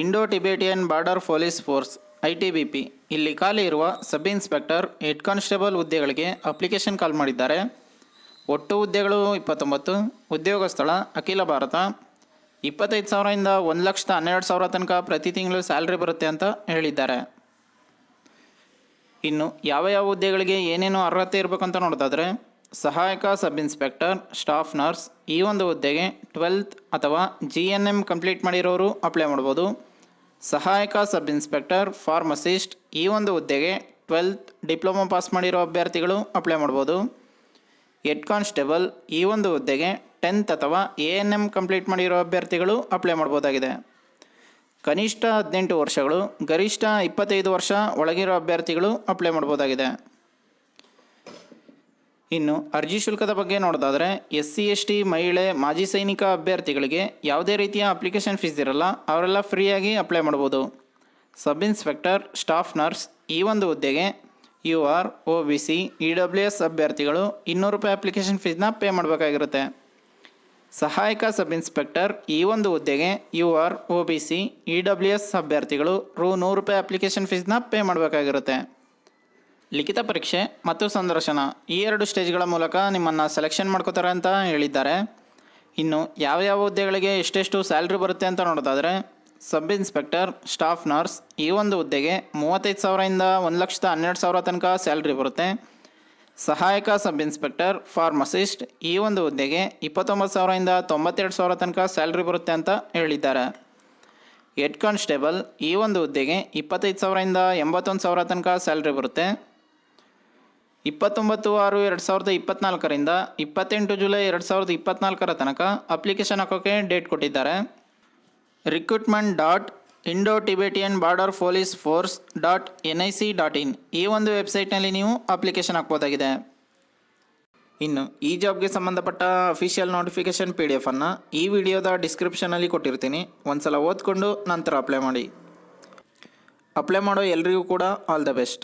Indo Tibetan border police force ITBP ಇಲ್ಲಿ ಖಾಲಿ ಇರುವ ಸಬ್ ಇನ್ಸ್ಪೆಕ್ಟರ್, ಹೆಡ್ ಕಾನ್ಸ್ಟೇಬಲ್ ಹುದ್ದೆಗಳಿಗೆ ಅಪ್ಲಿಕೇಶನ್ ಕಾಲ್ ಮಾಡಿದ್ದಾರೆ. ಒಟ್ಟು ಹುದ್ದೆಗಳು 29. ಉದ್ಯೋಗ ಸ್ಥಳ ಅಖಿಲ ಭಾರತ. 25,000ರಿಂದ 1,12,000 ತನಕ ಪ್ರತಿ ತಿಂಗಳು ಸ್ಯಾಲ್ರಿ ಬರುತ್ತೆ ಅಂತ ಹೇಳಿದ್ದಾರೆ. ಇನ್ನು ಯಾವ ಹುದ್ದೆಗಳಿಗೆ ಏನೇನು ಅರ್ಹತೆ ಇರಬೇಕಂತ ನೋಡೋದಾದರೆ, ಸಹಾಯಕ ಸಬ್ ಇನ್ಸ್ಪೆಕ್ಟರ್, ಸ್ಟಾಫ್ ನರ್ಸ್ ಈ ಒಂದು ಹುದ್ದೆಗೆ 12th ಅಥವಾ GNM ಕಂಪ್ಲೀಟ್ ಮಾಡಿರೋರು ಅಪ್ಲೈ ಮಾಡ್ಬೋದು. ಸಹಾಯಕ ಸಬ್ ಇನ್ಸ್ಪೆಕ್ಟರ್ ಫಾರ್ಮಸಿಸ್ಟ್ ಈ ಒಂದು ಹುದ್ದೆಗೆ 12th ಡಿಪ್ಲೊಮಾ ಪಾಸ್ ಮಾಡಿರೋ ಅಭ್ಯರ್ಥಿಗಳು ಅಪ್ಲೈ ಮಾಡ್ಬೋದು. ಹೆಡ್ ಕಾನ್ಸ್ಟೇಬಲ್ ಈ ಒಂದು ಹುದ್ದೆಗೆ 10th ಅಥವಾ ANM ಕಂಪ್ಲೀಟ್ ಮಾಡಿರೋ ಅಭ್ಯರ್ಥಿಗಳು ಅಪ್ಲೈ ಮಾಡ್ಬೋದಾಗಿದೆ. ಕನಿಷ್ಠ 18 ವರ್ಷಗಳು, ಗರಿಷ್ಠ 25 ವರ್ಷ ಒಳಗಿರೋ ಅಭ್ಯರ್ಥಿಗಳು ಅಪ್ಲೈ ಮಾಡ್ಬೋದಾಗಿದೆ. ಇನ್ನು ಅರ್ಜಿ ಶುಲ್ಕದ ಬಗ್ಗೆ ನೋಡೋದಾದರೆ, SC/ST ಮಹಿಳೆ ಮಾಜಿ ಸೈನಿಕ ಅಭ್ಯರ್ಥಿಗಳಿಗೆ ಯಾವುದೇ ರೀತಿಯ ಅಪ್ಲಿಕೇಶನ್ ಫೀಸ್ ಇರಲ್ಲ, ಅವರೆಲ್ಲ ಫ್ರೀಯಾಗಿ ಅಪ್ಲೈ ಮಾಡ್ಬೋದು. ಸಬ್ ಇನ್ಸ್ಪೆಕ್ಟರ್, ಸ್ಟಾಫ್ ನರ್ಸ್ ಈ ಒಂದು ಹುದ್ದೆಗೆ UR, OBC, EWS ಅಭ್ಯರ್ಥಿಗಳು 200 ರೂಪಾಯಿ ಅಪ್ಲಿಕೇಶನ್ ಫೀಸ್ನ ಪೇ ಮಾಡಬೇಕಾಗಿರುತ್ತೆ. ಸಹಾಯಕ ಸಬ್ ಇನ್ಸ್ಪೆಕ್ಟರ್ ಈ ಒಂದು ಹುದ್ದೆಗೆ UR, OBC, EWS ಅಭ್ಯರ್ಥಿಗಳು 100 ರೂಪಾಯಿ ಅಪ್ಲಿಕೇಶನ್ ಫೀಸ್ನ ಪೇ ಮಾಡಬೇಕಾಗಿರುತ್ತೆ. ಲಿಖಿತ ಪರೀಕ್ಷೆ ಮತ್ತು ಸಂದರ್ಶನ ಈ 2 ಸ್ಟೇಜ್ಗಳ ಮೂಲಕ ನಿಮ್ಮನ್ನು ಸೆಲೆಕ್ಷನ್ ಮಾಡ್ಕೋತಾರೆ ಅಂತ ಹೇಳಿದ್ದಾರೆ. ಇನ್ನು ಯಾವ ಹುದ್ದೆಗಳಿಗೆ ಎಷ್ಟೆಷ್ಟು ಸ್ಯಾಲ್ರಿ ಬರುತ್ತೆ ಅಂತ ನೋಡೋದಾದರೆ, ಸಬ್ ಇನ್ಸ್ಪೆಕ್ಟರ್, ಸ್ಟಾಫ್ ನರ್ಸ್ ಈ ಒಂದು ಹುದ್ದೆಗೆ 35,000ರಿಂದ 1,12,000 ತನಕ ಸ್ಯಾಲ್ರಿ ಬರುತ್ತೆ. ಸಹಾಯಕ ಸಬ್ ಇನ್ಸ್ಪೆಕ್ಟರ್ ಫಾರ್ಮಸಿಸ್ಟ್ ಈ ಒಂದು ಹುದ್ದೆಗೆ 29,000ರಿಂದ 92,000 ತನಕ ಸ್ಯಾಲ್ರಿ ಬರುತ್ತೆ ಅಂತ ಹೇಳಿದ್ದಾರೆ. ಹೆಡ್ ಕಾನ್ಸ್ಟೇಬಲ್ ಈ ಒಂದು ಹುದ್ದೆಗೆ 25,000ರಿಂದ 81,000 ತನಕ ಸ್ಯಾಲ್ರಿ ಬರುತ್ತೆ. 29/6/2024ರಿಂದ 28 ಜುಲೈ 2024 ತನಕ ಅಪ್ಲಿಕೇಶನ್ ಹಾಕೋಕ್ಕೆ ಡೇಟ್ ಕೊಟ್ಟಿದ್ದಾರೆ. recruitment.indo-tibetan-border-police-force.nic.in ಈ ಒಂದು ವೆಬ್ಸೈಟ್ನಲ್ಲಿ ನೀವು ಅಪ್ಲಿಕೇಶನ್ ಹಾಕ್ಬೋದಾಗಿದೆ. ಇನ್ನು ಈ ಜಾಬ್ಗೆ ಸಂಬಂಧಪಟ್ಟ ಅಫಿಷಿಯಲ್ ನೋಟಿಫಿಕೇಶನ್ PDF ಅನ್ನು ಈ ವಿಡಿಯೋದ ಡಿಸ್ಕ್ರಿಪ್ಷನಲ್ಲಿ ಕೊಟ್ಟಿರ್ತೀನಿ. ಒಂದ್ಸಲ ಓದ್ಕೊಂಡು ನಂತರ ಅಪ್ಲೈ ಮಾಡಿ. ಅಪ್ಲೈ ಮಾಡೋ ಎಲ್ರಿಗೂ ಕೂಡ ಆಲ್ ದ ಬೆಸ್ಟ್.